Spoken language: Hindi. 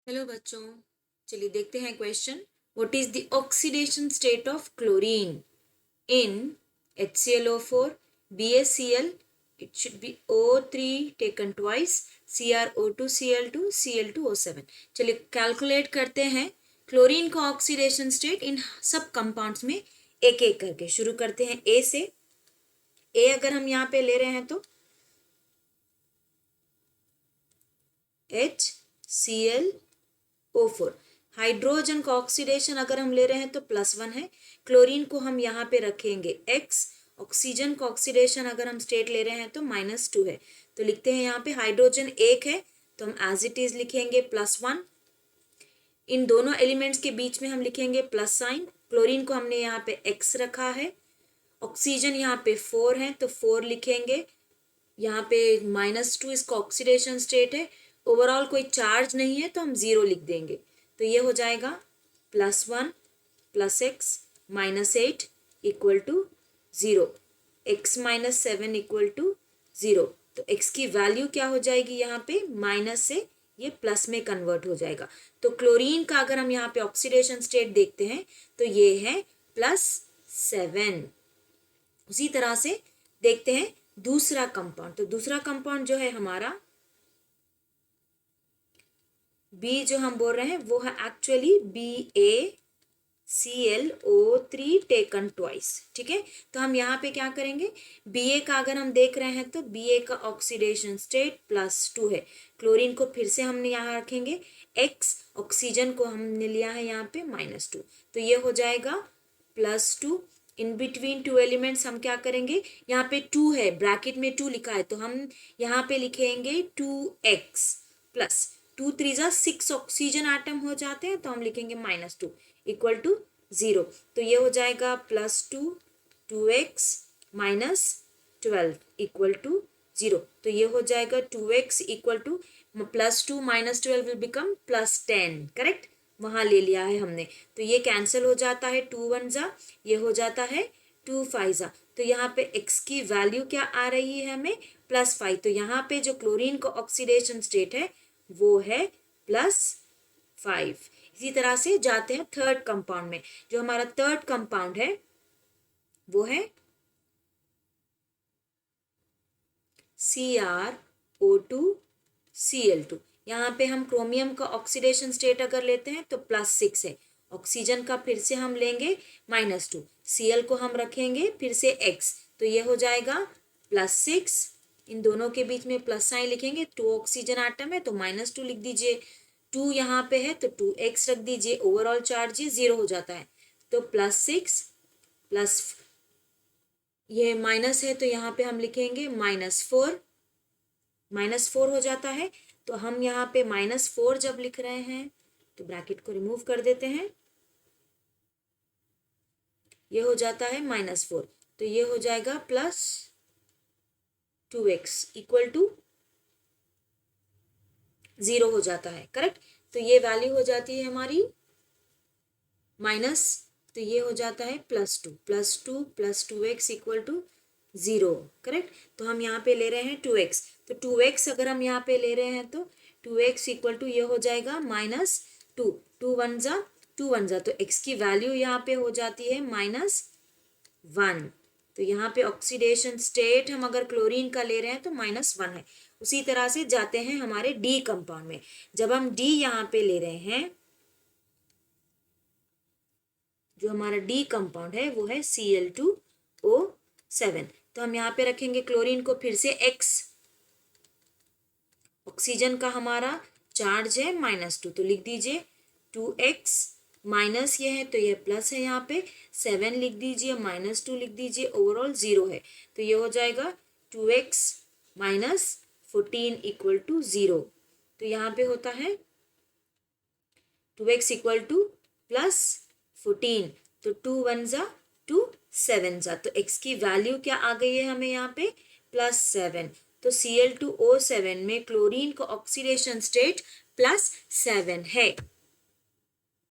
हेलो बच्चों, चलिए देखते हैं question. What is the oxidation state of chlorine in HClO4 BaCl? It should be O3 taken twice, CrO2 Cl2 Cl2O7। चलिए कैलकुलेट करते हैं क्लोरीन का ऑक्सीडेशन स्टेट इन सब कंपाउंड्स में। एक एक करके शुरू करते हैं ए से। ए अगर हम यहाँ पे ले रहे हैं तो HClO4। हाइड्रोजन का ऑक्सीडेशन अगर हम ले रहे हैं तो +1 है। क्लोरीन को हम यहाँ पे रखेंगे X। ऑक्सीजन का ऑक्सीडेशन अगर हम स्टेट ले रहे हैं तो -2 है। तो लिखते हैं यहाँ पे हाइड्रोजन 1 है तो हम एज इट इज लिखेंगे +1। इन दोनों एलिमेंट्स के बीच में हम लिखेंगे प्लस साइन। क्लोरीन को हमने यहाँ पे X रखा है। ऑक्सीजन यहाँ पे 4 है तो 4 लिखेंगे। यहाँ पे -2 इसका ऑक्सीडेशन स्टेट है। ओवरऑल कोई चार्ज नहीं है तो हम 0 लिख देंगे। तो ये हो जाएगा +1 + x -8 = 0, x - 7 = 0। तो x की वैल्यू क्या हो जाएगी यहाँ पे? माइनस से ये प्लस में कन्वर्ट हो जाएगा। तो क्लोरीन का अगर हम यहाँ पे ऑक्सीडेशन स्टेट देखते हैं तो ये है +7। उसी तरह से देखते हैं दूसरा कंपाउंड। तो दूसरा कंपाउंड जो है हमारा बी, जो हम बोल रहे हैं वो है एक्चुअली BaClO3 टेकन ट्वाइस। ठीक है, तो हम यहाँ पे क्या करेंगे? Ba का अगर हम देख रहे हैं तो Ba का ऑक्सीडेशन स्टेट +2 है। क्लोरीन को फिर से हमने यहाँ रखेंगे X। ऑक्सीजन को हमने लिया है यहाँ पे -2। तो ये हो जाएगा +2। इन बिटवीन टू एलिमेंट्स हम क्या करेंगे? यहाँ पे 2 है, ब्रैकेट में 2 लिखा है तो हम यहाँ पे लिखेंगे 2x प्लस 2 3 जा 6 ऑक्सीजन एटम हो जाते हैं तो हम लिखेंगे -2 = 0। तो ये हो जाएगा +2 2x - 12 = 0। तो ये हो जाएगा 2x = +2 - 12 विल बिकम +10। करेक्ट, वहाँ ले लिया है हमने। तो ये कैंसिल हो जाता है, 2 1 जा, ये हो जाता है 2 5 जा। तो यहाँ पे x की वैल्यू क्या आ रही है हमें? +5। तो यहाँ पे जो क्लोरीन का ऑक्सीडेशन स्टेट है वो है +5। इसी तरह से जाते हैं थर्ड कंपाउंड में। जो हमारा थर्ड कंपाउंड है वो है CrO2Cl2। यहाँ पे हम क्रोमियम का ऑक्सीडेशन स्टेट अगर लेते हैं तो +6 है। ऑक्सीजन का फिर से हम लेंगे -2, Cl को हम रखेंगे फिर से X। तो ये हो जाएगा +6। इन दोनों के बीच में प्लस साइन लिखेंगे। 2 ऑक्सीजन आटम है तो -2 लिख दीजिए। 2 यहाँ पे है तो 2x रख दीजिए। ओवरऑल चार्ज 0 हो जाता है। तो +6 प्लस ये माइनस है तो यहाँ पे हम लिखेंगे -4। -4 हो जाता है। तो हम यहाँ पे -4 जब लिख रहे हैं तो ब्रैकेट को रिमूव कर देते हैं। ये हो जाता है -4। तो ये हो जाएगा +2x = 0 हो जाता है। करेक्ट, तो ये वैल्यू हो जाती है हमारी माइनस। तो ये हो जाता है +2 + 2x = 0। करेक्ट, तो हम यहाँ पे ले रहे हैं 2x। तो 2x अगर हम यहाँ पे ले रहे हैं तो 2x = ये हो जाएगा -2। 2 1 जा 2 1 जा, तो x की वैल्यू यहाँ पे हो जाती है -1। तो यहाँ पे ऑक्सीडेशन स्टेट हम अगर क्लोरीन का ले रहे हैं तो -1 है। उसी तरह से जाते हैं हमारे डी कंपाउंड में। जब हम डी यहाँ पे ले रहे हैं, जो हमारा डी कंपाउंड है वो है Cl2O7। तो हम यहाँ पे रखेंगे क्लोरीन को फिर से X। ऑक्सीजन का हमारा चार्ज है -2 तो लिख दीजिए 2x माइनस ये है तो ये प्लस है। यहाँ पे 7 लिख दीजिए, -2 लिख दीजिए, ओवरऑल 0 है। तो ये हो जाएगा 2x - 14 = 0। तो यहाँ पे होता है 2x = +14। तो 2 1 जा 2 7 जा, तो x की वैल्यू क्या आ गई है हमें यहाँ पे? +7। तो Cl2O7 में क्लोरीन का ऑक्सीडेशन स्टेट +7 है।